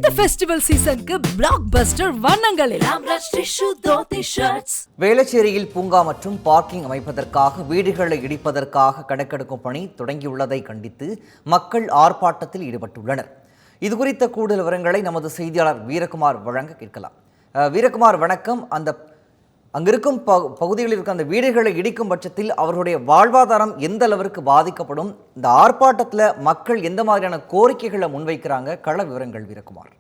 இந்த ஃபெஸ்டிவல் சீசனுக்கு பிளாக் பஸ்டர் வண்ணங்களில் வேளச்சேரியில் பூங்கா மற்றும் பார்க்கிங் அமைப்பதற்காக வீடுகளை இடிப்பதற்காக கணக்கெடுக்கும் பணி தொடங்கியுள்ளதை கண்டித்து மக்கள் ஆர்ப்பாட்டத்தில் ஈடுபட்டுள்ளனர். இதுகுறித்த கூடுதல் விவரங்களை நமது செய்தியாளர் வீரகுமார் வழங்க கேட்கலாம். வீரகுமார், வணக்கம். அங்கிருக்கும் பகுதிகளில் இருக்க அந்த வீடுகளை இடிக்கும் பட்சத்தில் அவர்களுடைய வாழ்வாதாரம் எந்த அளவிற்கு பாதிக்கப்படும்? இந்த ஆர்ப்பாட்டத்தில் மக்கள் எந்த மாதிரியான கோரிக்கைகளை முன்வைக்கிறாங்க? கள விவரங்கள் வீரகுமார்.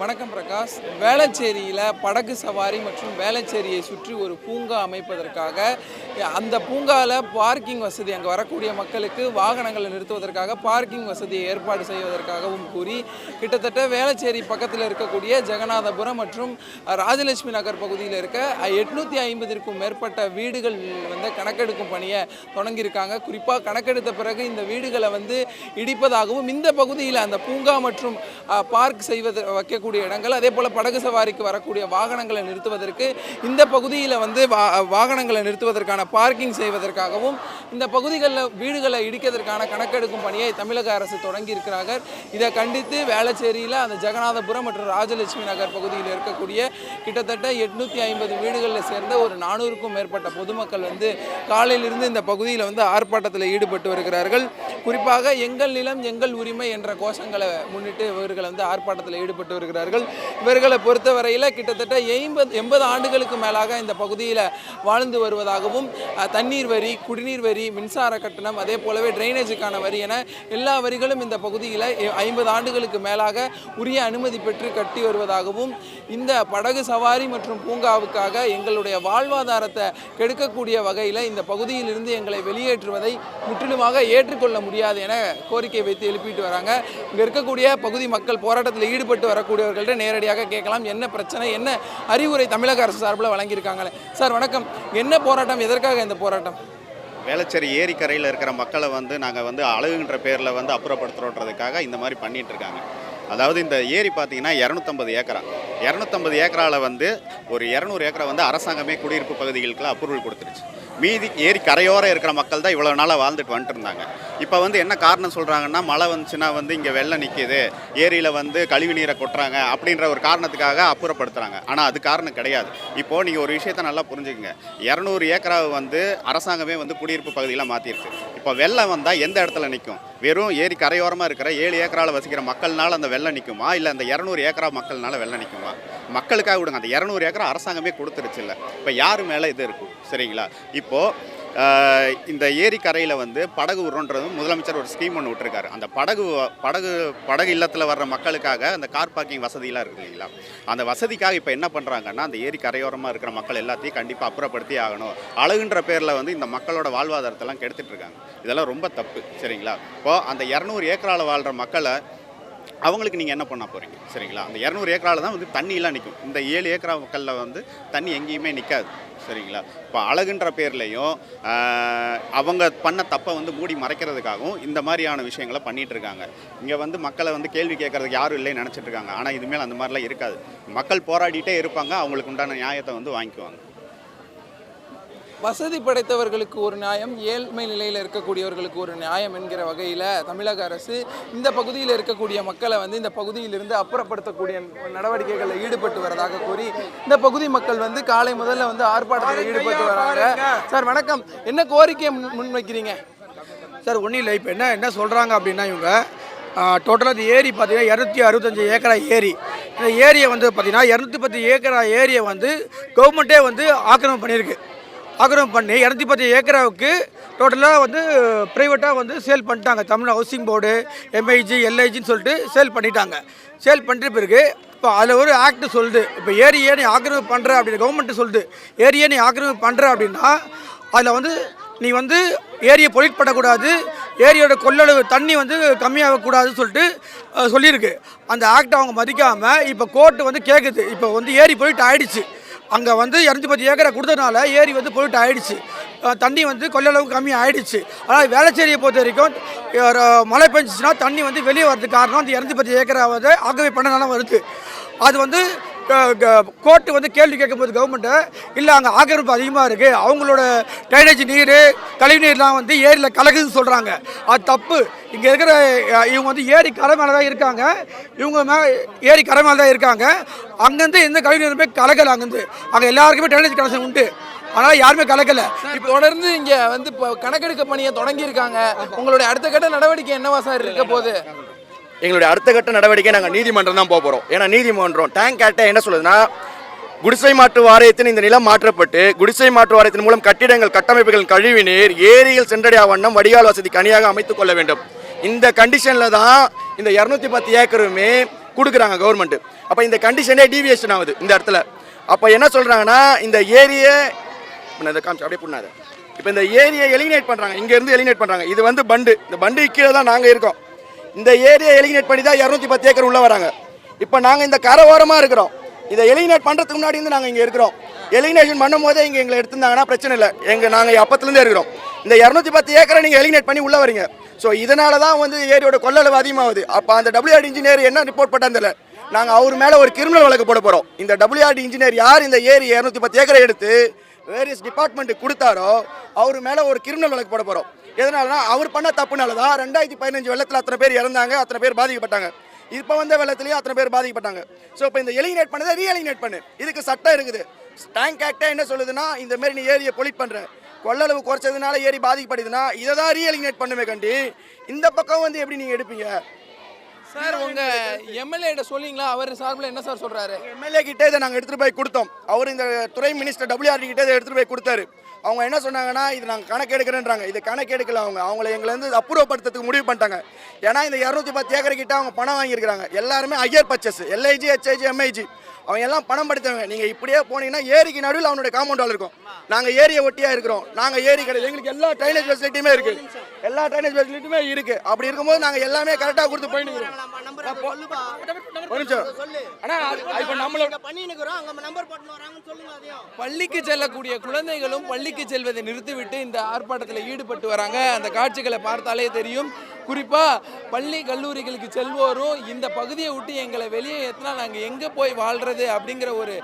வணக்கம் பிரகாஷ். வேளச்சேரியில் படகு சவாரி மற்றும் வேளச்சேரியை சுற்றி ஒரு பூங்கா அமைப்பதற்காக அந்த பூங்காவில் பார்க்கிங் வசதி, அங்கே வரக்கூடிய மக்களுக்கு வாகனங்களை நிறுத்துவதற்காக பார்க்கிங் வசதியை ஏற்பாடு செய்வதற்காகவும் கூறி கிட்டத்தட்ட வேளச்சேரி பக்கத்தில் இருக்கக்கூடிய ஜெகநாதபுரம் மற்றும் ராஜலட்சுமி நகர் பகுதியில் இருக்க 850க்கும் மேற்பட்ட வீடுகள் கணக்கெடுக்கும் பணியை தொடங்கியிருக்காங்க. குறிப்பாக கணக்கெடுத்த பிறகு இந்த வீடுகளை இடிப்பதாகவும் இந்த பகுதியில் அந்த பூங்கா மற்றும் பார்க் வைக்கக்கூடிய இடங்கள், அதே போல படகு சவாரிக்கு வரக்கூடிய வாகனங்களை நிறுத்துவதற்கு இந்த பகுதியில் வாகனங்களை நிறுத்துவதற்கான பார்க்கிங் செய்வதற்காகவும் இந்த பகுதிகளில் வீடுகளை இடிக்கிறதுக்கான கணக்கெடுக்கும் பணியை தமிழக அரசு தொடங்கி இருக்கிறார்கள். இதை கண்டித்து வேளச்சேரியில் அந்த ஜெகநாதபுரம் மற்றும் ராஜலட்சுமி நகர் பகுதியில் இருக்கக்கூடிய கிட்டத்தட்ட 850 வீடுகளில் சேர்ந்த ஒரு 400க்கும் மேற்பட்ட பொதுமக்கள் காலையிலிருந்து இந்த பகுதியில் ஆர்ப்பாட்டத்தில் ஈடுபட்டு வருகிறார்கள். குறிப்பாக எங்கள் நிலம் எங்கள் உரிமை என்ற கோஷங்களை முன்னிட்டு இவர்கள் ஆர்ப்பாட்டத்தில் ஈடுபட்டு வருகிறார்கள். இவர்களை பொறுத்தவரையில் கிட்டத்தட்ட 80 ஆண்டுகளுக்கு மேலாக இந்த பகுதியில் வாழ்ந்து வருவதாகவும் தண்ணீர் வரி, குடிநீர் வரி, மின்சார கட்டணம், அதே போலவே டிரைனேஜுக்கான வரி என எல்லா வரிகளும் இந்த பகுதியில் 50 ஆண்டுகளுக்கு மேலாக உரிய அனுமதி பெற்று கட்டி வருவதாகவும் இந்த படகு சவாரி மற்றும் பூங்காவுக்காக எங்களுடைய வாழ்வாதாரத்தை கெடுக்கக்கூடிய வகையில் இந்த பகுதியிலிருந்து எங்களை வெளியேற்றுவதை முற்றிலுமாக ஏற்றுக்கொள்ள முடியாது என கோரிக்கை வைத்து எழுப்பிட்டு வராங்க. இங்கே இருக்கக்கூடிய பகுதி மக்கள் போராட்டத்தில் ஈடுபட்டு வரக்கூடியவர்கள்ட்ட நேரடியாக கேட்கலாம், என்ன பிரச்சனை, என்ன அறிவுரை தமிழக அரசு சார்பில் வழங்கியிருக்காங்களே. சார் வணக்கம், என்ன போராட்டம், எதற்காக இந்த போராட்டம்? வேளச்சேரி ஏரிக்கரையில் இருக்கிற மக்களை நாங்கள் அழகுன்ற பேரில் அப்புறப்படுத்துகிறோன்றதுக்காக இந்த மாதிரி பண்ணிகிட்டு இருக்காங்க. அதாவது இந்த ஏரி பார்த்தீங்கன்னா 250 ஏக்கரா, 250 ஏக்கராவில் ஒரு 200 ஏக்கரை அரசாங்கமே குடியிருப்பு பகுதிகளுக்கு அப்ரூவல் கொடுத்துருச்சு. மீதி ஏரி கரையோரம் இருக்கிற மக்கள் தான் இவ்வளோ நாளாக வாழ்ந்துட்டு வந்துட்டு இருந்தாங்க. இப்போ என்ன காரணம் சொல்கிறாங்கன்னா, மழை வந்துச்சுன்னா இங்கே வெள்ளம் நிற்கிது, ஏரியில் கழிவு நீரை கொட்டுறாங்க அப்படின்ற ஒரு காரணத்துக்காக அப்புறப்படுத்துகிறாங்க. ஆனால் அது காரணம் கிடையாது. இப்போது நீங்கள் ஒரு விஷயத்தை நல்லா புரிஞ்சுக்கங்க. 200 ஏக்கராவை அரசாங்கமே குடியிருப்பு பகுதியில் மாற்றிருக்கு. இப்போ வெள்ளம் வந்தால் எந்த இடத்துல நிற்கும்? வெறும் ஏரி கரையோரமாக இருக்கிற 7 ஏக்கராவில் வசிக்கிற மக்கள்னால அந்த வெள்ளம் நிற்குமா, இல்லை அந்த 200 ஏக்கரா மக்கள்னால வெள்ளம் நிற்குமா? மக்களுக்காக விடுங்க, அந்த 200 ஏக்கரா அரசாங்கமே கொடுத்துருச்சு. இல்லை, இப்போ யார் மேலே இது இருக்கும்? சரிங்களா? இப்போது இந்த ஏரி கரையில் படகு விடுறோன்றது முதலமைச்சர் ஒரு ஸ்கீம் ஒன்று விட்டுருக்காரு. அந்த படகு இல்லத்தில் வர்ற மக்களுக்காக அந்த கார் பார்க்கிங் வசதியெலாம் இருக்குது இல்லைங்களா? அந்த வசதிக்காக இப்போ என்ன பண்ணுறாங்கன்னா, அந்த ஏரி கரையோரமாக இருக்கிற மக்கள் எல்லாத்தையும் கண்டிப்பாக அப்புறப்படுத்தி ஆகணும். அழகுன்ற பேரில் இந்த மக்களோட வாழ்வாதாரத்தெல்லாம் கெடுத்துட்டு இருக்காங்க. இதெல்லாம் ரொம்ப தப்பு. சரிங்களா? இப்போது அந்த 200 ஏக்கரால் வாழ்கிற மக்களை அவங்களுக்கு நீங்கள் என்ன பண்ண போகிறீங்க? சரிங்களா? அந்த 200 ஏக்கரால் தான் தண்ணியெலாம் நிற்கும். இந்த 7 ஏக்கரா மக்களில் தண்ணி எங்கேயுமே நிற்காது. சரிங்களா? இப்போ அழகுன்ற பேர்லையும் அவங்க பண்ண தப்பை மூடி மறைக்கிறதுக்காகவும் இந்த மாதிரியான விஷயங்களை பண்ணிகிட்டு இருக்காங்க. இங்கே மக்களை கேள்வி கேட்கறதுக்கு யாரும் இல்லைன்னு நினச்சிட்டு இருக்காங்க. ஆனால் இதுமேல் அந்த மாதிரிலாம் இருக்காது. மக்கள் போராடிட்டே இருப்பாங்க, அவங்களுக்கு உண்டான நியாயத்தை வாங்கிக்குவாங்க. வசதி படைத்தவர்களுக்கு ஒரு நியாயம், ஏழ்மை நிலையில் இருக்கக்கூடியவர்களுக்கு ஒரு நியாயம் என்கிற வகையில் தமிழக அரசு இந்த பகுதியில் இருக்கக்கூடிய மக்களை இந்த பகுதியிலிருந்து அப்புறப்படுத்தக்கூடிய நடவடிக்கைகளில் ஈடுபட்டு வரதாக கூறி இந்த பகுதி மக்கள் காலை முதல்ல ஆர்ப்பாட்டத்தில் ஈடுபட்டு வராங்க. சார் வணக்கம், என்ன கோரிக்கையை முன்வைக்கிறீங்க? சார் ஒன்றும் இல்லை. இப்போ என்ன சொல்கிறாங்க அப்படின்னா, இவங்க டோட்டலாக இந்த ஏரி பார்த்தீங்கன்னா 265 ஏக்கரா ஏரி. இந்த ஏரியை பார்த்தீங்கன்னா 210 ஏக்கரா ஏரியை கவர்மெண்ட்டே ஆக்கிரமிப்பு பண்ணியிருக்கு. ஆக்கிரமிப்பு பண்ணி 210 ஏக்கராவுக்கு டோட்டலாக ப்ரைவேட்டாக சேல் பண்ணிட்டாங்க. தமிழ் ஹவுசிங் போர்டு, MIG, LIGன்னு சொல்லிட்டு சேல் பண்ணிட்டாங்க. சேல் பண்ணிட்டு பிறகு இப்போ அதில் ஒரு ஆக்ட் சொல்லுது, இப்போ ஏரியை நீ ஆக்கிரமிப்பு பண்ணுற அப்படின்னு கவர்மெண்ட்டு சொல்லுது. ஏரியை நீ ஆக்கிரமிப்பு பண்ணுற அப்படின்னா அதில் நீ ஏரியை பொலிட் பண்ணக்கூடாது, ஏரியோட கொள்ளளவு தண்ணி கம்மியாகக்கூடாதுன்னு சொல்லிட்டு சொல்லியிருக்கு. அந்த ஆக்டை அவங்க மதிக்காமல் இப்போ கோர்ட்டு கேட்குது. இப்போ ஏரி பொலிட் ஆகிடுச்சு. அங்கே 210 ஏக்கரை கொடுத்ததுனால ஏரி பொலிட் ஆகிடுச்சு, தண்ணி கொள்ளளவு கம்மி ஆகிடுச்சு. ஆனால் வேளச்சேரியை பொறுத்த வரைக்கும் மழை பெஞ்சிச்சுன்னா தண்ணி வெளியே வரதுக்கு காரணம் அந்த 210 ஏக்கராவது ஆக்கிரமிப்பு பண்ணனால வருது. அது கோர்ட்டு வந்து கேள்வி கேட்கும்போது கவர்மெண்ட்டு இல்லை அங்கே ஆக்கிரமிப்பு அதிகமாக இருக்குது, அவங்களோட ட்ரைனேஜ் நீர் கழிவு நீர்லாம் வந்து ஏரியில் கலக்குதுன்னு சொல்கிறாங்க. அது தப்பு. இங்கே இருக்கிற இவங்க வந்து ஏரி கரை மேலே தான் இருக்காங்க, ஏரி கரை மேலே தான் இருக்காங்க. அங்கேருந்து எந்த கழிவு நீருமே கலக்கலை. அங்கேருந்து அங்கே எல்லாருக்குமே ட்ரைனேஜ் கனெக்ஷன் உண்டு, ஆனால் யாருமே கலக்கலை. இப்போ தொடர்ந்து இங்கே வந்து இப்போ கணக்கெடுக்க பணியை தொடங்கியிருக்காங்க. உங்களுடைய அடுத்த கட்ட நடவடிக்கை என்னவா சார் இருக்க போகுது? எங்களுடைய அடுத்த கட்ட நடவடிக்கை நாங்கள் நீதிமன்றம் தான் போக போகிறோம். ஏன்னா நீதிமன்றம் டேங்க் ஆக்டை என்ன சொல்லுதுன்னா, குடிசை மாற்று வாரியத்தின் இந்த நிலம் மாற்றப்பட்டு குடிசை மாற்று வாரியத்தின் மூலம் கட்டிடங்கள் கட்டமைப்புகள் கழிவுநீர் ஏரியில் சென்றடையா வண்ணம் வடிகால் வசதி கனியாக அமைத்துக் கொள்ள வேண்டும். இந்த கண்டிஷனில் தான் இந்த 210 ஏக்கருமே கொடுக்குறாங்க கவர்மெண்ட். அப்போ இந்த கண்டிஷனே டீவியேஷன் ஆகுது இந்த இடத்துல. அப்போ என்ன சொல்கிறாங்கன்னா, இந்த ஏரியை அப்படியே புண்ணாது, இப்போ இந்த ஏரியை எலிமினேட் பண்ணுறாங்க, இங்கேருந்து எலிமினேட் பண்ணுறாங்க. இது வந்து பண்டு, இந்த பண்டு கீழே தான் நாங்கள் இருக்கோம். இந்த ஏரியை எலிமினேட் பண்ணி தான் 210 ஏக்கர் உள்ளே வராங்க. இப்போ நாங்கள் இந்த கரை ஓரமாக இருக்கிறோம். இதை எலிமினேட் பண்ணுறதுக்கு முன்னாடி இருந்து நாங்கள் இங்கே இருக்கிறோம். எலிமினேஷன் பண்ணும் போதே இங்கே எங்களை எடுத்திருந்தாங்கன்னா பிரச்சனை இல்லை. நாங்கள் அப்பத்துலேருந்தே இருக்கிறோம். இந்த 210 ஏக்கரை நீங்கள் எலிமினேட் பண்ணி உள்ளே வரீங்க. ஸோ இதனால தான் வந்து ஏரியோட கொள்ளளவு அதிகமாகுது. அப்போ அந்த WRD இன்ஜினியர் என்ன ரிப்போர்ட் பண்ணதில்லை, நாங்கள் அவர் மேலே ஒரு கிரிமினல் வழக்கு போட போகிறோம். இந்த WRD இன்ஜினியர் யார் இந்த ஏரி 210 ஏக்கரை எடுத்து வேரியஸ் டிபார்ட்மெண்ட்டுக்கு கொடுத்தாரோ அவர் மேலே ஒரு கிரிமினல் வழக்கு போட போகிறோம். எதனாலனா அவர் பண்ண தப்புனால தான் 2015 வெள்ளத்தில் அத்தனை பேர் இறந்தாங்க, அத்தனை பேர் பாதிக்கப்பட்டாங்க. இப்போ வந்த வெள்ளத்துலேயும் அத்தனை பேர் பாதிக்கப்பட்டாங்க. ஸோ இப்போ இந்த எலிமினேட் பண்ணதை ரீஎலிமினேட் பண்ணு, இதுக்கு சட்டம் இருக்குது. டேங்க் ஆக்டே என்ன சொல்லுதுன்னா, இந்த மாதிரி நீ ஏரியை பொலிட் பண்ணுற, கொள்ளளவு குறைச்சதுனால ஏரி பாதிக்கப்படுதுன்னா இதை தான் ரீஎலிமினேட் பண்ணுமே கண்டி. இந்த பக்கம் வந்து எப்படி நீங்கள் எடுப்பீங்க சார்? உங்க எம்எல்ஏ சொல்லிங்களா? அவர் சார்பில் என்ன சார் சொல்றாரு? எம்எல்ஏ கிட்டே இதை நாங்கள் எடுத்துகிட்டு போய் கொடுத்தோம். அவர் இந்த துறை மினிஸ்டர் WRD கிட்டே இதை எடுத்துகிட்டு போய் கொடுத்தாரு. அவங்க என்ன சொன்னாங்கன்னா, இது நாங்கள் கணக்கு எடுக்கிறேன்றாங்க. இது கணக்கு எடுக்கல. அவங்கள எங்களை வந்து அப்புறப்படுத்துறதுக்கு முடிவு பண்ணிட்டாங்க. ஏன்னா இந்த 210 ஏக்கர் கிட்ட அவங்க பணம் வாங்கியிருக்கிறாங்க. எல்லாருமே higher purchase, LIG, HIG, MIG அவங்க எல்லாம் பணம் படுத்தவங்க. நீங்கள் இப்படியே போனீங்கன்னா ஏரிக்கு நடுவில் அவனுடைய காம்பவுண்ட் வால் இருக்கும். நாங்கள் ஏரியை ஒட்டியாக இருக்கிறோம். நாங்கள் ஏரி கிடையாது, எங்களுக்கு எல்லா ட்ரைனேஜ் ஃபெசிலிட்டியுமே இருக்குது. எல்லா ட்ரைனேஜ் ஃபெசிலிட்டியுமே இருக்குது. அப்படி இருக்கும்போது நாங்கள் எல்லாமே கரெக்டாக கொடுத்து போயிட்டு இருக்கிறோம். பள்ளிக்கு செல்லக்கூடிய குழந்தைகளும் பள்ளிக்கு செல்வதை நிறுத்திவிட்டு இந்த ஆர்ப்பாட்டத்தில் ஈடுபட்டு வராங்க. அந்த காட்சிகளை பார்த்தாலே தெரியும். குறிப்பாக பள்ளி கல்லூரிகளுக்கு செல்வோரும் இந்த பகுதியை விட்டு எங்களை வெளியே ஏற்றினா நாங்கள் எங்கே போய் வாழ்கிறது அப்படிங்கிற ஒரு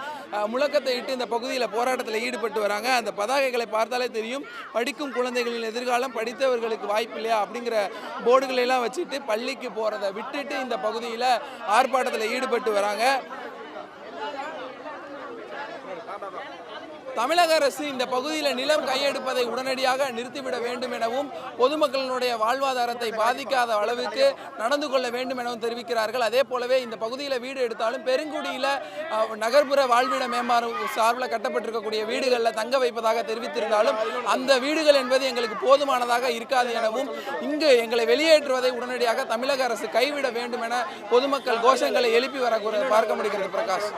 முழக்கத்தை இட்டு இந்த பகுதியில் போராட்டத்தில் ஈடுபட்டு வராங்க. அந்த பதாகைகளை பார்த்தாலே தெரியும். படிக்கும் குழந்தைகளின் எதிர்காலம், படித்தவர்களுக்கு வாய்ப்பு இல்லையா அப்படிங்கிற போர்டுகளெல்லாம் வச்சுட்டு பள்ளிக்கு போகிறத விட்டுட்டு இந்த பகுதியில் ஆர்ப்பாட்டத்தில் ஈடுபட்டு வராங்க. தமிழக அரசு இந்த பகுதியில் நிலம் கையெடுப்பதை உடனடியாக நிறுத்திவிட வேண்டும் எனவும் பொதுமக்களினுடைய வாழ்வாதாரத்தை பாதிக்காத அளவுக்கு நடந்து கொள்ள வேண்டும் எனவும் தெரிவிக்கிறார்கள். அதே போலவே இந்த பகுதியில் வீடு எடுத்தாலும் பெருங்குடியில் நகர்ப்புற வாழ்விட மேம்பாடு சார்பில் கட்டப்பட்டிருக்கக்கூடிய வீடுகளில் தங்க வைப்பதாக தெரிவித்திருந்தாலும் அந்த வீடுகள் என்பது எங்களுக்கு போதுமானதாக இருக்காது எனவும் இங்கு எங்களை வெளியேற்றுவதை உடனடியாக தமிழக அரசு கைவிட வேண்டும் என பொதுமக்கள் கோஷங்களை எழுப்பி வர பார்க்க முடிகிறது. பிரகாஷ்.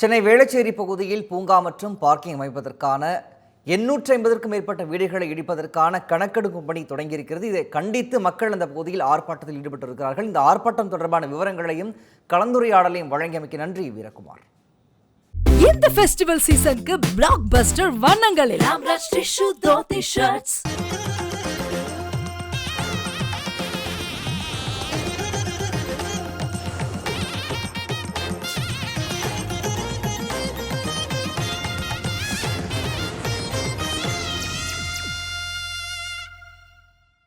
சென்னை வேளச்சேரி பகுதியில் பூங்கா மற்றும் பார்க்கிங் அமைப்பதற்கான 850க்கும் மேற்பட்ட வீடுகளை இடிப்பதற்கான கணக்கெடுக்கும் பணி தொடங்கியிருக்கிறது. இதை கண்டித்து மக்கள் அந்த பகுதியில் ஆர்ப்பாட்டத்தில் ஈடுபட்டிருக்கிறார்கள். இந்த ஆர்ப்பாட்டம் தொடர்பான விவரங்களையும் கலந்துரையாடலையும் வழங்கியமைக்கு நன்றி வீரகுமார். இந்த ஃபெஸ்டிவல் சீசனுக்கு பிளாக் பஸ்டர் வண்ணங்கள் எல்லாம்